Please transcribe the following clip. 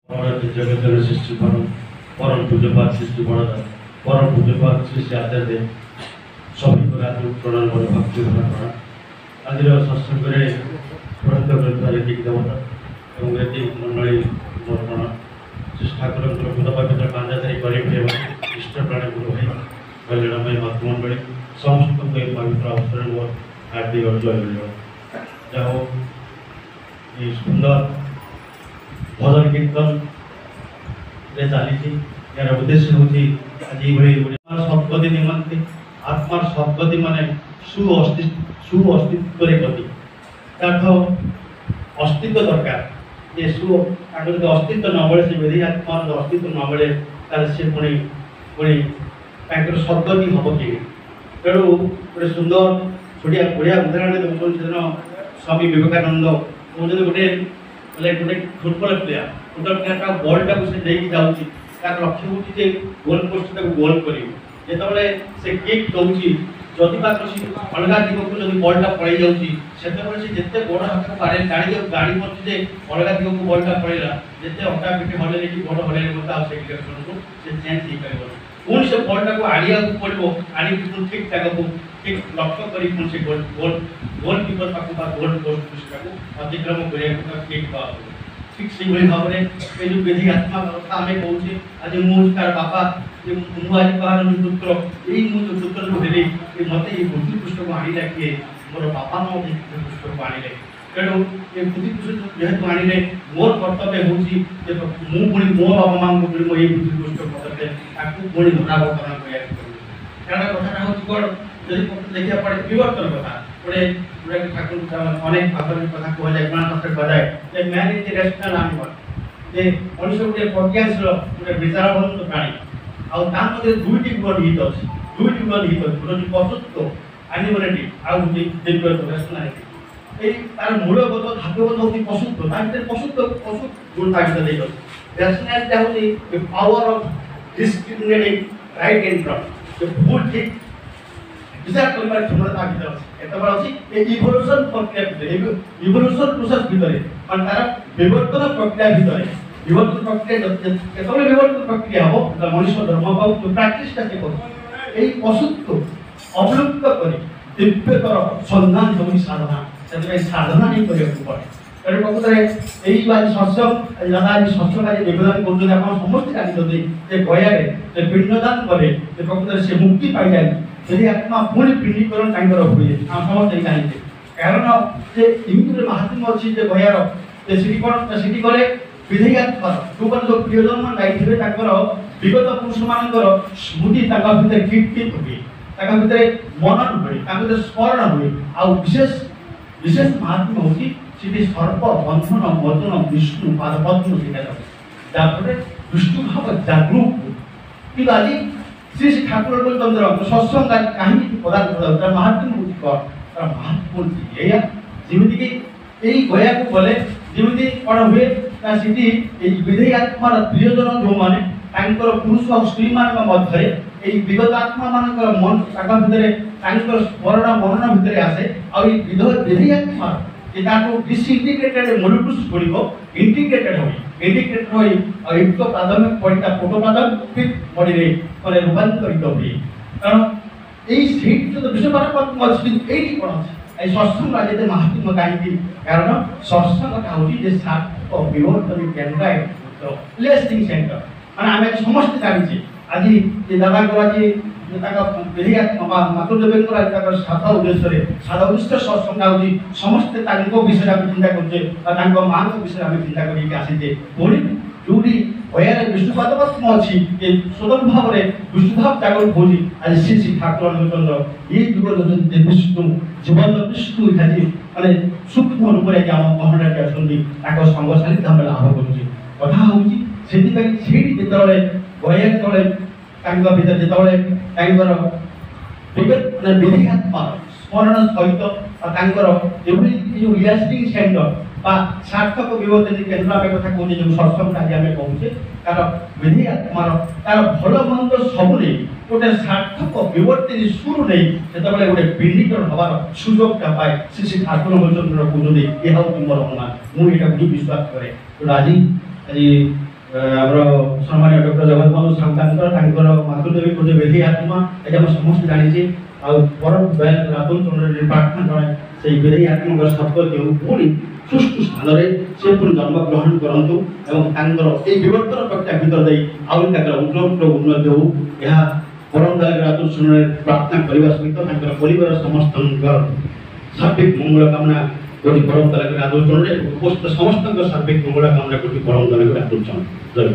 আমাদের জগতের সৃষ্টি পরম পূজ্যপাত সৃষ্টি বড়দা পরম পূজ্যপাত সৃষ্টি আচার্য সবই করে আজ প্রণাম করে ভক্তি ধারণ করা আজের সৎসঙ্গে প্রণীত গ্রন্থারে দিক দেবতা এবং রেতি মণ্ডলী প্রণাম শ্রী ঠাকুরଙ୍କର ପବିତ୍ର କାଞ୍ଜାଧାରୀ ଗରିବ ଏବଂ ଇଷ୍ଟ ପ୍ରାଣୀ ଗୁରୁ ଭାଇ କଲ୍ୟାଣମୟ ଭକ୍ତମଣ୍ଡଳୀ ସମସ୍ତଙ୍କୁ ଏହି ପବିତ୍ର ଅବସରରେ ମୋର ହାର୍ଦ୍ଦିକ ଜୟ ମିଳିବ। ଯାହା ହଉ এই সুন্দর ভজন কীর্তন চালিছি এর উদ্দেশ্য হচ্ছে আজ এইভাবে সদ্গতি নিমন্তে আত্মার সদ্গতি মানে সুঅস্তিত্বের গতি তার অস্তিত্ব দরকার যে তার যদি অস্তিত্ব ন বলে সে বেঁধে আত্মার অস্তিত্ব ন বলে তাহলে সে পুଣି পুଣି ତାଙ୍କର ସଦ୍ଗତି ହେବ କି ତେଣୁ ଗୋଟେ ସୁନ୍ଦର ଛୋଟିଆ ବଢ଼ିଆ ଉଦାହରଣ ଦେଉଛନ୍ତି ସେଦିନ ସ୍ୱାମୀ ବିବେକାନନ୍ଦ କହୁଛନ୍ତି ଗୋଟେ ଫୁଟବଲ ପ୍ଲେୟାରଟା ବଲ୍ଟାକୁ ସେ ଦେଇକି ଯାଉଛି ତାର ଲକ୍ଷ୍ୟ ହେଉଛି ଯେ ଗୋଲ ପୋଷ୍ଟ ତାକୁ ଗୋଲ କରିବ ଯେତେବେଳେ ସେ କିକ୍ ଦେଉଛି ଯଦି ବା କୌଣସି ଅଲଗା ଦିଗକୁ ଯଦି ବଲ୍ଟା ପଳେଇ ଯାଉଛି ସେତେବେଳେ ସେ ଯେତେ ବଡ଼ ହାତକୁ ଗାଡ଼ି ପଡ଼ୁଛି ଯେ ଅଲଗା ଦିଗକୁ ବଲ୍ଟା ପଳେଇଲା ଯେତେ ଅଟା ପିଠି ହଲେଇଲେ କି ବଡ଼ ହଲେଇଲେ ମଧ୍ୟ ଆଉ ସେ ଡିରେକ୍ସନକୁ ସେ ଚେଞ୍ଜ ହେଇପାରିବନି ପୁଣି ସେ ବଲ୍ଟାକୁ ଆଣିବାକୁ ପଡ଼ିବ ଆଣିକି ପୁଣି ଠିକ୍ ଜାଗାକୁ ଠିକ୍ ଲକ୍ଷ୍ୟ କରି ପୁଣି ସେ ଗୋଲ କିପର ପାଖକୁ ବା ଗୋଲ ପୋଷ୍ଟ ପୃଷ୍ଠାକୁ ଅତିକ୍ରମ କରିବାକୁ ତାକୁ ଠିକ୍ ଦେବାକୁ ଠିକ୍ ସେଇଭଳି ଭାବରେ ଏ ଯେଉଁ ବିଧି ଆତ୍ମା କଥା ଆମେ କହୁଛେ ଆଜି ମୁଁ ତାର ବାପା ମୁଁ ଆଜି କାହାର ପୁତ୍ର ଏଇ ମୁଁ ଯେଉଁ ପୁତ୍ରକୁ ହେଲି ମୋତେ ଏଇ ବୁଦ୍ଧି ପୃଷ୍ଠକୁ ଆଣିଲା କିଏ ମୋର ବାପା ମୋ ବୁଦ୍ଧି ପୃଷ୍ଠକୁ ଆଣିଲେ ତେଣୁ ଏ ବୁଦ୍ଧି ପୃଷ୍ଠ ଯେହେତୁ ଆଣିଲେ ମୋର କର୍ତ୍ତବ୍ୟ ହେଉଛି ଯେ ମୁଁ ପୁଣି ମୋ ବାପା ମାଆଙ୍କୁ ପୁଣି ମୋ ଏଇ ବୁଦ୍ଧି ପୃଷ୍ଠ ପଦରେ ତାକୁ ପୁଣି ଧରାବର୍ତ୍ତନ କରିବାକୁ ପଡ଼ିବ କାରଣ କଥାଟା ହେଉଛି କ'ଣ ଯଦି ଦେଖିବା ପଡ଼େ ବିବର୍ତ୍ତନ କଥା ଗୋଟେ ଠାକୁର ଅନେକ ଭାବରେ କଥା କୁହାଯାଏ ପୁରାଣ ପାଖରେ କୁହାଯାଏ ଯେ man is the rational animal ଯେ ମଣିଷ ଗୋଟେ ପ୍ରଜ୍ଞାଶୀଳ ଗୋଟେ ବିଚାରବନ୍ତ ପ୍ରାଣୀ ଆଉ ତା ମଧ୍ୟରେ ଦୁଇଟି ଗୁଣ ନିହିତ ଅଛି ଗୋଟେ ହେଉଛି ପଶୁତ୍ୱ ଆନିମଲିଟି ଆଉ ଗୋଟେ ଦିବ୍ୟତ୍ୱ ରେସନାଲିଟି এই তার মূলগত ধাতুগত হচ্ছে পশুত্ব তার ভিতরে পশু গুণ তার ভিতরে দেই আছে রেশনালিটি হচ্ছে the power of discriminating right and wrong যে ভুল ঠিক বিচার করিবার ক্ষমতা তার ভিতরে আছে এটা বলা হচ্ছে এই ইভলিউশন প্রক্রিয়া ভিতরে ইভলিউশন প্রসেস ভিতরে মানে তার বিবর্তন প্রক্রিয়া ভিতরে বিবর্তন প্রক্রিয়া যেতবে বিবর্তন প্রক্রিয়া হব মনুষ্য ধর্ম বা প্র্যাকটিসটা কে করবে এই পশুত্ব অবলুপ্ত করে দিব্যতর সন্ধান জমি সাধনা ସେଥିପାଇଁ ସାଧନା ହିଁ କରିବାକୁ ପଡ଼େ ତେଣୁ ପ୍ରକୃତରେ ଏଇ ଆଜି ସତ୍ସଙ୍ଗ ଦାଦା ଆଜି ସତ୍ସଙ୍ଗ ଆଜି ନିବେଦନ କରୁଛନ୍ତି ଆପଣ ସମସ୍ତେ ଜାଣିଛନ୍ତି ଯେ ଗୟାରେ ସେ ପିଣ୍ଡଦାନ କଲେ ଯେ ପ୍ରକୃତରେ ସେ ମୁକ୍ତି ପାଇଯାଏ ଯଦି ଆତ୍ମା ପୁଣି ପିଣ୍ଡୀକରଣ ତାଙ୍କର ହୁଏ ଆମେ ସମସ୍ତେ ଜାଣିଛେ କାରଣ ଯେ ଏମିତି ମାହାତ୍ମ୍ୟ ଅଛି ଯେ ଗୟାର ଯେ ସେଠି ଗଲେ ବିଧେଇ ଆତ୍ମାର ଯେଉଁମାନେ ଯେଉଁ ପ୍ରିୟଜନ ଯାଇଥିବେ ତାଙ୍କର ବିଗତ ପୁରୁଷମାନଙ୍କର ସ୍ମୃତି ତାଙ୍କ ଭିତରେ କିଟ୍ କିଟ୍ ହୁଏ ତାଙ୍କ ଭିତରେ ମନନ ହୁଏ ତାଙ୍କ ଭିତରେ ସ୍ମରଣ ହୁଏ ଆଉ विशेष महात्मा होती सीधे सर्प बंधन मदन विष्णु पादपद्म सीधा जाफल विष्णु भाव जागरूक कि आज श्री श्री ठाकुर चंद्र सत्संग कहीं पदार्थ महात्मा होती कौन तार महात्मा एया जमीक यही गया को गले जमी कौन हुए सीधी विधेयी आत्मार प्रियजन जो मैंने पुरुष और स्त्री मान मध्य विगत आत्मा मान मन भितर स्मरण मनन भितर आसे विधेयी आत्मा डिसइंटीग्रेटेड मोलिक्यूल्स गुड़िक इंटीग्रेटेड हो युक्त प्राथमिक बॉडीटा प्रोटोप्लाज्मिक बॉडी रे रूपांतरित हुए कारण यही जो विश्वपारपत्म अच्छी ये कौन अच्छे सत्संग आज महात्मा कहीं कारण सत्संगटा हूँ सार्थक विवर्तन केन्द्र प्लेसिंग सेंटर माने आम समस्त जानी आज ये दादा को आज विधेयी आत्मा मातृदेवी साधा उद्देश्य सत्संग हूँ समस्ते विषय आम चिंता करुचे माँ विषय आम चिंता करसीचे पुणी जो गयार विष्णुपादपद्म अच्छी स्वतंत्र भाव में विष्णुभाव जागरण होगी आज श्री श्री ठाकुर चंद्र ये जुग विष्णु जीवन विष्णु आज माने सूक्ष्म रूप से आम महंडाटी आसती संग सानिध्य आम लाभ करुचे कथा हूँ से जो गया जो भर जो विधेयी आत्मा स्मरण सहित जो रिलाक्सिंग सेंटर सार्थक विवर्तन केन्द्र आम कथा कहते जो सत्संग आज आम कहूचे तार विधेयी आत्मार तार भल मंद सबू नहीं गोटे सार्थक विवर्तन सुर नहीं जो गोटे पिंडीकरण हबार सुजोगटा पाए श्री श्री ठाकुर चंद्र कहते यह हूँ मोर अनुमान मुझे विश्वास कै आज ଆମର ସମ୍ମାନୀୟ ଡକ୍ଟର ଜଗତବନ୍ଧୁ ସାହୁଙ୍କର ମାତୃଦେବୀ ଗୋଟେ ବେଧି ଆତ୍ମା এটা আমরা ସମସ୍ତେ ଜାଣିଛେ ଆଉ ପରମ ଦୟାଲ ରାବଣ ଚନ୍ଦ୍ରରେ ପ୍ରାର୍ଥନା ଜଣାଏ ସେଇ ବେଧି ଆତ୍ମାଙ୍କର ସଦ୍ଗତି ପୁଣି ସୁଷ୍ଠୁ ସ୍ଥାନରେ ସେ ପୁଣି ଜନ୍ମଗ୍ରହଣ କରନ୍ତୁ ଏବଂ ତାଙ୍କର এই ବିବର୍ତ୍ତନ ପ୍ରକ୍ରିୟା ଭିତରେ ଦେଇ ଆହୁରି ତାଙ୍କର ଉନ୍ନତି ହଉ ଏହା ପରମ ଦୟାଲ ରାବଣ ଚନ୍ଦ୍ରରେ ପ୍ରାର୍ଥନା କରିବା ସହିତ ତାଙ୍କର ପରିବାର ସମସ୍ତଙ୍କର ସାର୍ବିକ ମଙ୍ଗଳ କାମନା कोटी परम तरह के आदोचन रे उपस्थित समस्त सार्विक मंगल कामना कोटी परम तरह के आदोचन जय।